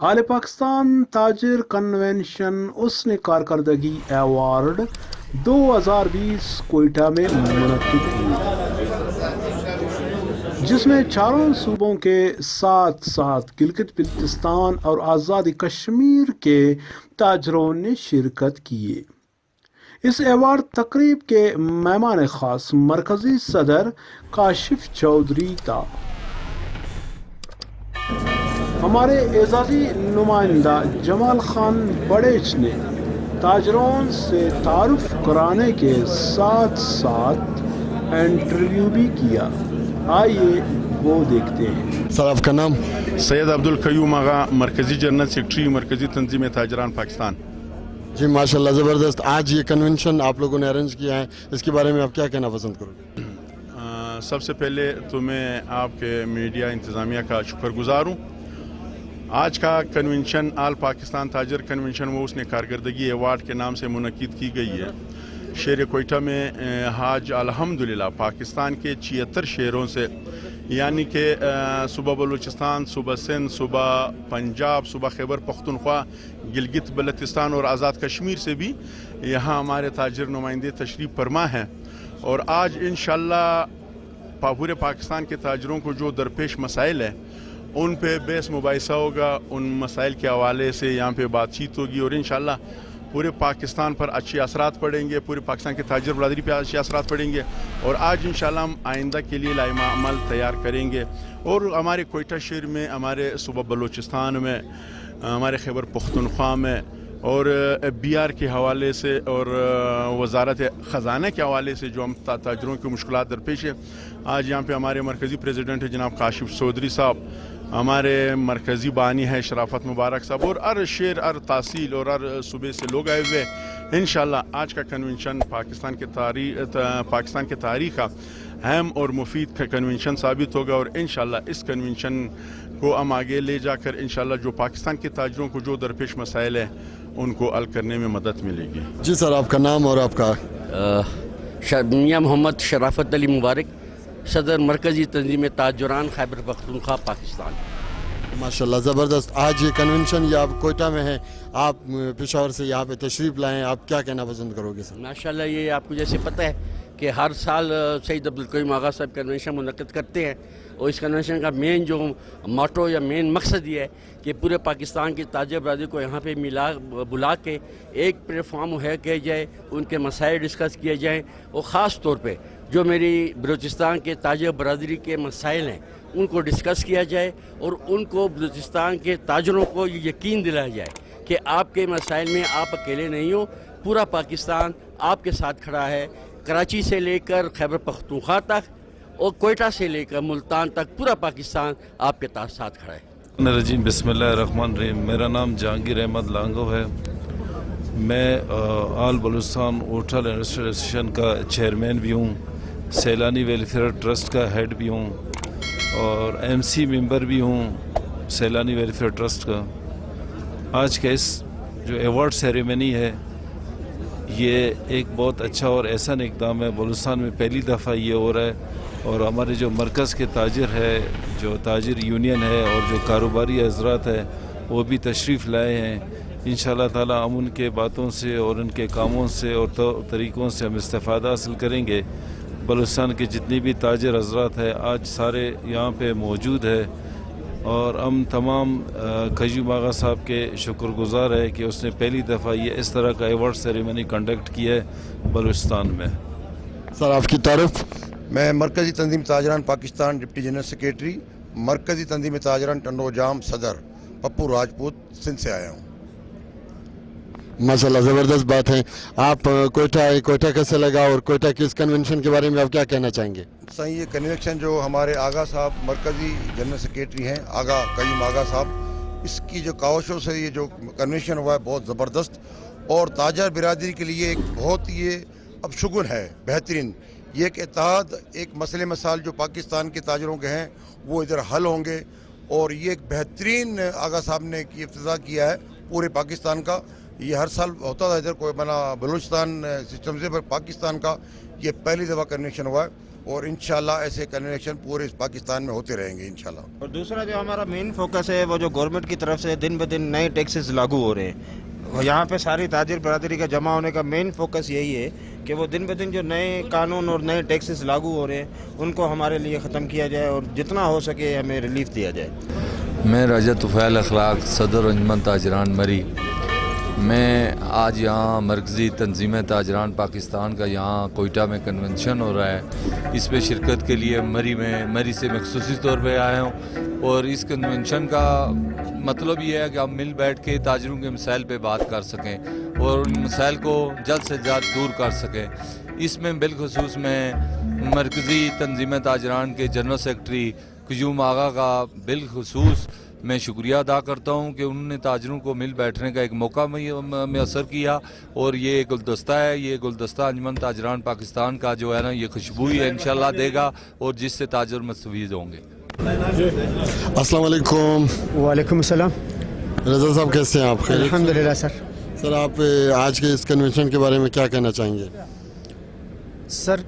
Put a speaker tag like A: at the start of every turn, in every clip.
A: आले पाकिस्तान ताजिर कन्वेंशन उसने कारकर्दगी अवार्ड 2020 कोयटा में मुनक्किद हुई, जिसमें चारों सूबों के साथ साथ गिलगित बिल्तिस्तान और आज़ादी कश्मीर के ताजरों ने शिरकत किए। इस अवार्ड तकरीब के मेहमान खास मरकजी सदर काशिफ चौधरी था। हमारे एजाजी नुमाइंदा जमाल खान बड़ेच ने ताजरों से तारुफ कराने के साथ साथ इंटरव्यू भी किया। आइए वो देखते हैं।
B: सर आपका नाम?
C: सैयद अब्दुल कयूम आगा, मरकजी जनरल सेक्रेटरी मरकजी तंजीम ताजरान पाकिस्तान।
B: जी माशाल्लाह, ज़बरदस्त। आज ये कन्वेंशन आप लोगों ने अरेंज किया है, इसके बारे में आप क्या कहना पसंद करोगे?
C: सबसे पहले तो मैं आपके मीडिया इंतज़ामिया का शुक्रगुजार हूँ। आज का कन्वेंशन आल पाकिस्तान ताजर कन्वेंशन वो उसने कारकर्दगी अवार्ड के नाम से मुनक्किद की गई है। शहर कोयटा में आज अल्हम्दुलिल्लाह पाकिस्तान के 76 शहरों से, यानी कि सूबा बलूचिस्तान, सूबा सिंध, सूबा पंजाब, सूबा खैबर पख्तूनख्वा, गिलगित बल्तिस्तान और आज़ाद कश्मीर से भी यहाँ हमारे ताजर नुमाइंदे तशरीफ़ फरमा हैं। और आज इंशाअल्लाह पूरे पाकिस्तान के ताजरों को जो दरपेश मसाइल है उन पे बेस मुबाहिसा होगा, उन मसाइल के हवाले से यहाँ पे बातचीत होगी और इंशाअल्लाह पूरे पाकिस्तान पर अच्छे असरात पड़ेंगे, पूरे पाकिस्तान के ताजर बरदरी पे अच्छे असरात पड़ेंगे। और आज इंशाअल्लाह हम आइंदा के लिए लाइमा अमल तैयार करेंगे। और हमारे कोयटा शहर में, हमारे सूबा बलूचिस्तान में, हमारे खैबर पख्तूनख्वा में और BR के हवाले से और वजारत ख़जाना के हवाले से जो हम ताजरों की मुश्किलात दरपेश है, आज यहाँ पे हमारे मरकज़ी प्रेसिडेंट है जनाब काशिफ चौधरी साहब, हमारे मरकज़ी बानी है शराफत मुबारक साहब और हर शहर, हर तहसील और हर सूबे से लोग आए हुए। इंशाअल्लाह आज का कन्वेंशन पाकिस्तान के तारीख़ का अहम और मुफीद का कन्वेंशन साबित होगा। और इंशाअल्लाह इस कन्वेंशन को हम आगे ले जाकर इंशाअल्लाह जो पाकिस्तान के ताजरों को जो दरपेश मसाइल है उनको हल करने में मदद मिलेगी।
B: जी सर, आपका नाम और आपका?
D: मियां मोहम्मद शराफत अली मुबारक, सदर मरकज़ी तंजीम ताजरान खैबर पख्तूनख्वा पाकिस्तान।
B: माशाल्लाह, ज़बरदस्त। आज ये कन्वेंशन ये आप कोयटा में है, आप पेशावर से यहाँ पे तशरीफ़ लाएँ, आप क्या कहना पसंद करोगे सर?
D: माशाल्लाह, ये आपको जैसे पता है कि हर साल सैयद अब्दुल कयूम आगा साहब कन्वेंशन मुनक़्क़िद करते हैं और इस कन्वेंशन का मेन जो मोटो या मेन मकसद ये है कि पूरे पाकिस्तान की ताजर बरादरी को यहाँ पे बुला के एक प्लेटफॉर्म है किया जाए, उनके मसाइल डिस्कस किए जाएँ और ख़ास तौर पे जो मेरी बलूचिस्तान के ताजर बरादरी के मसाइल हैं उनको डिस्कस किया जाए और उनको बलूचिस्तान के ताजरों को ये यकीन दिलाया जाए कि आपके मसाइल में आप अकेले नहीं हो, पूरा पाकिस्तान आपके साथ खड़ा है। कराची से लेकर खैबर पख्तूनख्वा तक और कोयटा से लेकर मुल्तान तक पूरा पाकिस्तान आपके साथ खड़ा है।
E: रजीम बिस्मिल्लाहिर्रहमानिर्रहीम। मेरा नाम जहांगीर अहमद लांगो है। मैं आल बलूचिस्तान होटल एंड एसोसिएशन का चेयरमैन भी हूँ, सैलानी वेलफेयर ट्रस्ट का हेड भी हूँ और MC मेंबर भी हूँ सैलानी वेलफेयर ट्रस्ट का। आज का इस जो अवार्ड सेरेमनी है ये एक बहुत अच्छा और एहसान इक़दाम है। बलूचिस्तान में पहली दफ़ा ये हो रहा है और हमारे जो मरकज़ के ताजिर है, जो ताजिर यूनियन है और जो कारोबारी हज़रात है वो भी तशरीफ़ लाए हैं। इंशाअल्लाह ताला हम उनके बातों से और उनके कामों से और तरीक़ों से हम इस्तिफ़ादा हासिल करेंगे। बलूचिस्तान के जितने भी ताजिर हज़रात हैं आज सारे यहाँ पे मौजूद है और हम तमाम कयूम आगा साहब के शुक्रगुज़ार है कि उसने पहली दफ़ा ये इस तरह का अवार्ड सेरेमनी कंडक्ट किया है बलूचिस्तान में।
B: सर आपकी तारीफ़?
F: मैं मरकज़ी तंजीम ताजरान पाकिस्तान डिप्टी जनरल सेक्रेटरी, मरकज़ी तंजीम ताजरान टंडोजाम सदर पप्पू राजपूत सिंध से आया हूँ।
B: माशाल्लाह, ज़बरदस्त बात है। आप कोयटा कैसे लगा और कोयटा के इस कन्वेंशन के बारे में आप क्या कहना चाहेंगे?
F: सही, ये कन्वेंशन जो हमारे आगा साहब मरकज़ी जनरल सेक्रेटरी हैं आगा कयूम आगा साहब, इसकी जो कावशों से ये जो कन्वेंशन हुआ है बहुत ज़बरदस्त और ताजर बिरादरी के लिए एक बहुत ये अब शुगुन है, बेहतरीन। ये एक इत्तेहाद, एक मसले मसाइल जो पाकिस्तान के ताजरों के हैं वो इधर हल होंगे और ये एक बेहतरीन आगा साहब ने इफ्तिताह किया है पूरे पाकिस्तान का। ये हर साल होता था इधर कोई बना बलूचिस्तान सिस्टम से, पर पाकिस्तान का ये पहली दफ़ा कन्वेंशन हुआ है اور انشاءاللہ ایسے کنونشن پورے پاکستان میں ہوتے رہیں گے انشاءاللہ.
G: اور دوسرا جو ہمارا مین فوکس ہے وہ جو گورنمنٹ کی طرف سے دن بہ دن نئے ٹیکسز لاگو ہو رہے ہیں. یہاں پہ ساری تاجر برادری کا جمع ہونے کا مین فوکس یہی ہے کہ وہ دن بہ دن جو نئے قانون اور نئے ٹیکسز لاگو ہو رہے ہیں ان کو ہمارے لیے ختم کیا جائے اور جتنا ہو سکے ہمیں ریلیف دیا جائے.
H: میں راجہ طفیل اخلاق صدر انجمن تاجران مری. میں آج یہاں مرکزی تنظیم تاجران پاکستان کا یہاں کوئٹہ میں کنونشن ہو رہا ہے. اس میں شرکت کے لیے مری سے مخصوصی طور پہ آیا ہوں. اور اس کنونشن کا مطلب یہ ہے کہ ہم مل بیٹھ کے تاجروں کے مسائل پہ بات کر سکیں اور ان مسائل کو جلد سے جلد دور کر سکیں. اس میں بالخصوص میں مرکزی تنظیم تاجران کے جنرل سیکرٹری قیوم آغا کا بالخصوص میں شکریہ ادا کرتا ہوں کہ انہوں نے تاجروں کو مل بیٹھنے کا ایک موقع میسر کیا. اور یہ گلدستہ ہے, یہ گلدستہ انجمن تاجران پاکستان کا جو ہے نا یہ خوشبوئی انشاءاللہ دے گا اور جس سے تاجر مستفید ہوں گے.
B: السلام علیکم.
I: وعلیکم السلام.
B: رضا صاحب کیسے ہیں آپ؟ خیریت؟
I: الحمدللہ سر.
B: سر آپ آج کے اس کنونشن کے بارے میں کیا کہنا چاہیں گے؟
I: سر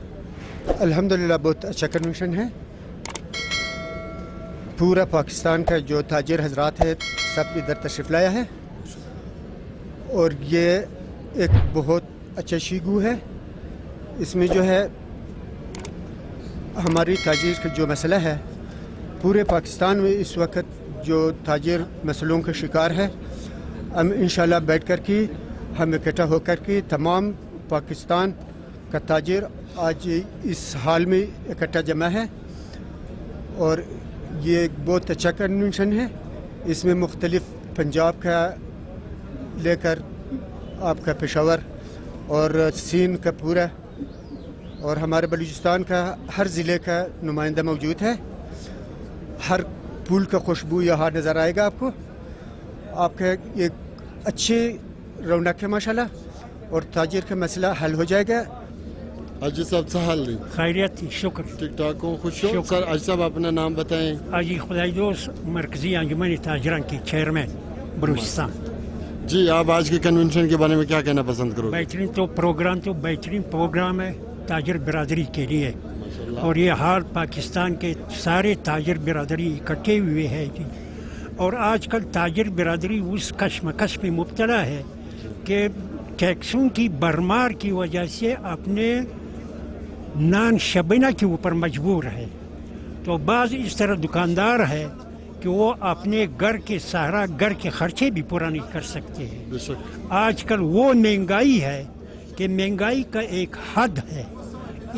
I: الحمدللہ بہت اچھا کنونشن ہے. پورا پاکستان کا جو تاجر حضرات ہے سب ادھر تشریف لایا ہے اور یہ ایک بہت اچھا شیگو ہے. اس میں جو ہے ہماری تاجر کا جو مسئلہ ہے پورے پاکستان میں اس وقت جو تاجر مسئلوں کا شکار ہے ہم انشاءاللہ بیٹھ کر کے ہم اکٹھا ہو کر کے تمام پاکستان کا تاجر آج اس حال میں اکٹھا جمع ہے. اور یہ ایک بہت اچھا کنونشن ہے. اس میں مختلف پنجاب کا لے کر آپ کا پشاور اور سندھ کا پورا اور ہمارے بلوچستان کا ہر ضلع کا نمائندہ موجود ہے. ہر پھول کا خوشبو یہاں نظر آئے گا آپ کو. آپ کا ایک اچھی رونق ہے ماشاءاللہ اور تاجر کا مسئلہ حل ہو جائے گا.
B: حاجی صاحب سے حال نہیں؟
J: خیریت شکر.
B: ٹھیک ٹھاک ہوں, خوش ہوں. سر حاجی صاحب اپنا نام بتائیں.
J: حاجی خدائی دوست مرکزی انجمن تاجران کی چیئرمین بلوچستان.
B: جی آپ آج کے کنونشن کے بارے میں کیا کہنا پسند کرو؟
J: بہترین پروگرام ہے تاجر برادری کے لیے اور یہ حال پاکستان کے سارے تاجر برادری اکٹھے ہوئے ہیں جی. اور آج کل تاجر برادری اس کشمکش میں مبتلا ہے کہ ٹیکسوں کی بھرمار کی وجہ سے اپنے نان شبینہ کے اوپر مجبور ہے. تو بعض اس طرح دکاندار ہے کہ وہ اپنے گھر کے سہارا گھر کے خرچے بھی پورا نہیں کر سکتے ہیں. آج کل وہ مہنگائی ہے کہ مہنگائی کا ایک حد ہے.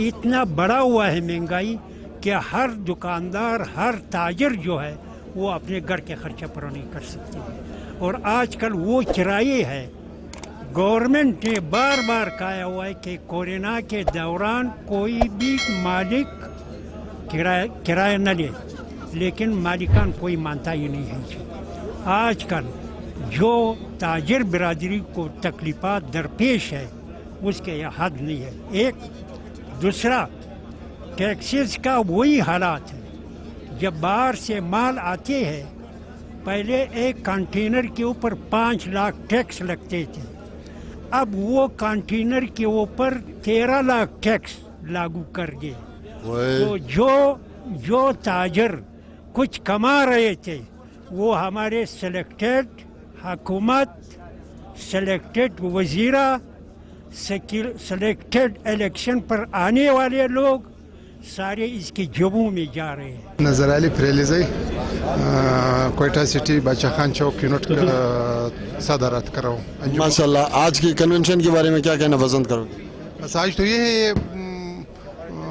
J: اتنا بڑا ہوا ہے مہنگائی کہ ہر دکاندار ہر تاجر جو ہے وہ اپنے گھر کے خرچہ پورا نہیں کر سکتے ہیں. اور آج کل وہ کرائے ہے گورنمنٹ نے بار بار کہا ہوا ہے کہ کورونا کے دوران کوئی بھی مالک کرایہ نہ لے, لیکن مالکان کوئی مانتا ہی نہیں ہے. آج کل جو تاجر برادری کو تکلیفات درپیش ہے اس کے یہ حد نہیں ہے. ایک دوسرا ٹیکسز کا وہی حالات ہے. جب باہر سے مال آتے ہیں پہلے ایک کنٹینر کے اوپر 5 لاکھ ٹیکس لگتے تھے, اب وہ کنٹینر کے اوپر 13 لاکھ ٹیکس لاگو کر گئے. تو جو تاجر کچھ کما رہے تھے وہ ہمارے سلیکٹڈ حکومت, سلیکٹڈ وزیرہ, سلیکٹڈ الیکشن پر آنے والے لوگ سارے اس کے جبوں میں جا رہے ہیں.
K: نظر علی فریلیزی کوئٹہ سٹی بادشاہ خان چوک یونٹ کا صدارت کر رہا ہوں.
B: ماشاءاللہ آج کی کنونشن کے بارے میں کیا کہنا پسند کرو گے؟
K: بس آج تو یہ ہے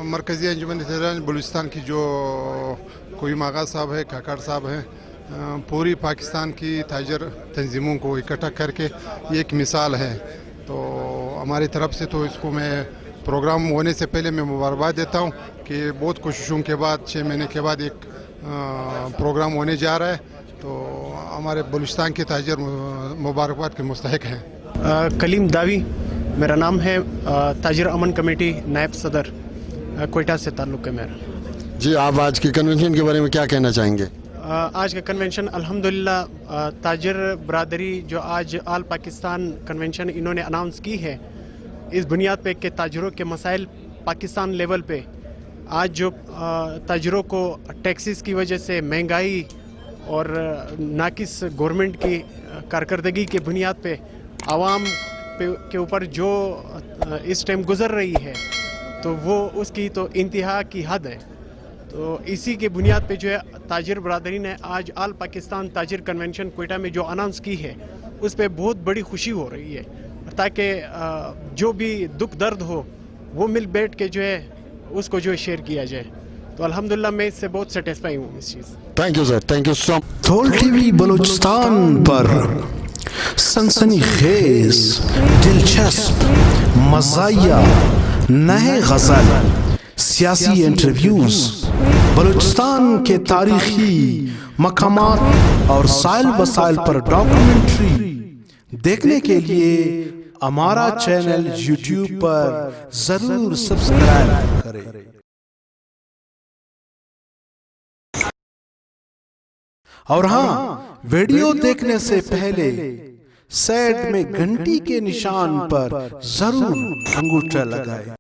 K: مرکزی انجمن تاجران بلوچستان کی جو قیوم آغا صاحب ہے, کاکڑ صاحب ہیں, پوری پاکستان کی تاجر تنظیموں کو اکٹھا کر کے یہ ایک مثال ہے. تو ہماری طرف سے تو اس کو میں پروگرام ہونے سے پہلے میں مبارکباد دیتا ہوں کہ بہت کوششوں کے بعد 6 مہینے کے بعد ایک پروگرام ہونے جا رہا ہے. تو ہمارے بلوچستان کے تاجر مبارکباد کے مستحق ہیں.
L: کلیم داوی میرا نام ہے, تاجر امن کمیٹی نائب صدر کوئٹہ سے تعلق ہے میرا.
B: جی آپ آج کے کنونشن کے بارے میں کیا کہنا چاہیں گے؟
L: آج کا کنونشن الحمدللہ تاجر برادری جو آج آل پاکستان کنونشن انہوں نے اناؤنس کی ہے اس بنیاد پہ کہ تاجروں کے مسائل پاکستان لیول پہ आज जो ताजरों को टैक्सेस की वजह से महंगाई और नाकिस गवर्नमेंट की कारकर्दगी के बुनियाद पे आवाम के ऊपर जो इस टाइम गुजर रही है तो वो उसकी तो इंतहा की हद है। तो इसी के बुनियाद पे जो है ताजिर बरादरी ने आज आल पाकिस्तान ताजिर कन्वेंशन कोयटा में जो अनाउंस की है उस पर बहुत बड़ी खुशी हो रही है, ताकि जो भी दुख दर्द हो वो मिल बैठ के जो है उसको जो है शेयर किया जाए। तो अल्हम्दुलिल्लाह मैं इससे बहुत सेटिस्फाई हूँ इस चीज़।
B: Thank you sir, thank you so
A: थोल टीवी बलूचिस्तान पर सनसनीखेज, दिलचस्प, मज़ाहिया, नए गज़ल, सियासी इंटरव्यूज, बलूचिस्तान के तारीखी मकामात और साइल वसाइल पर डॉक्यूमेंट्री देखने के लिए हमारा चैनल यूट्यूब पर जरूर सब्सक्राइब करें। और हाँ, वीडियो देखने से पहले साइड में घंटी के निशान पर जरूर अंगूठा लगाएं।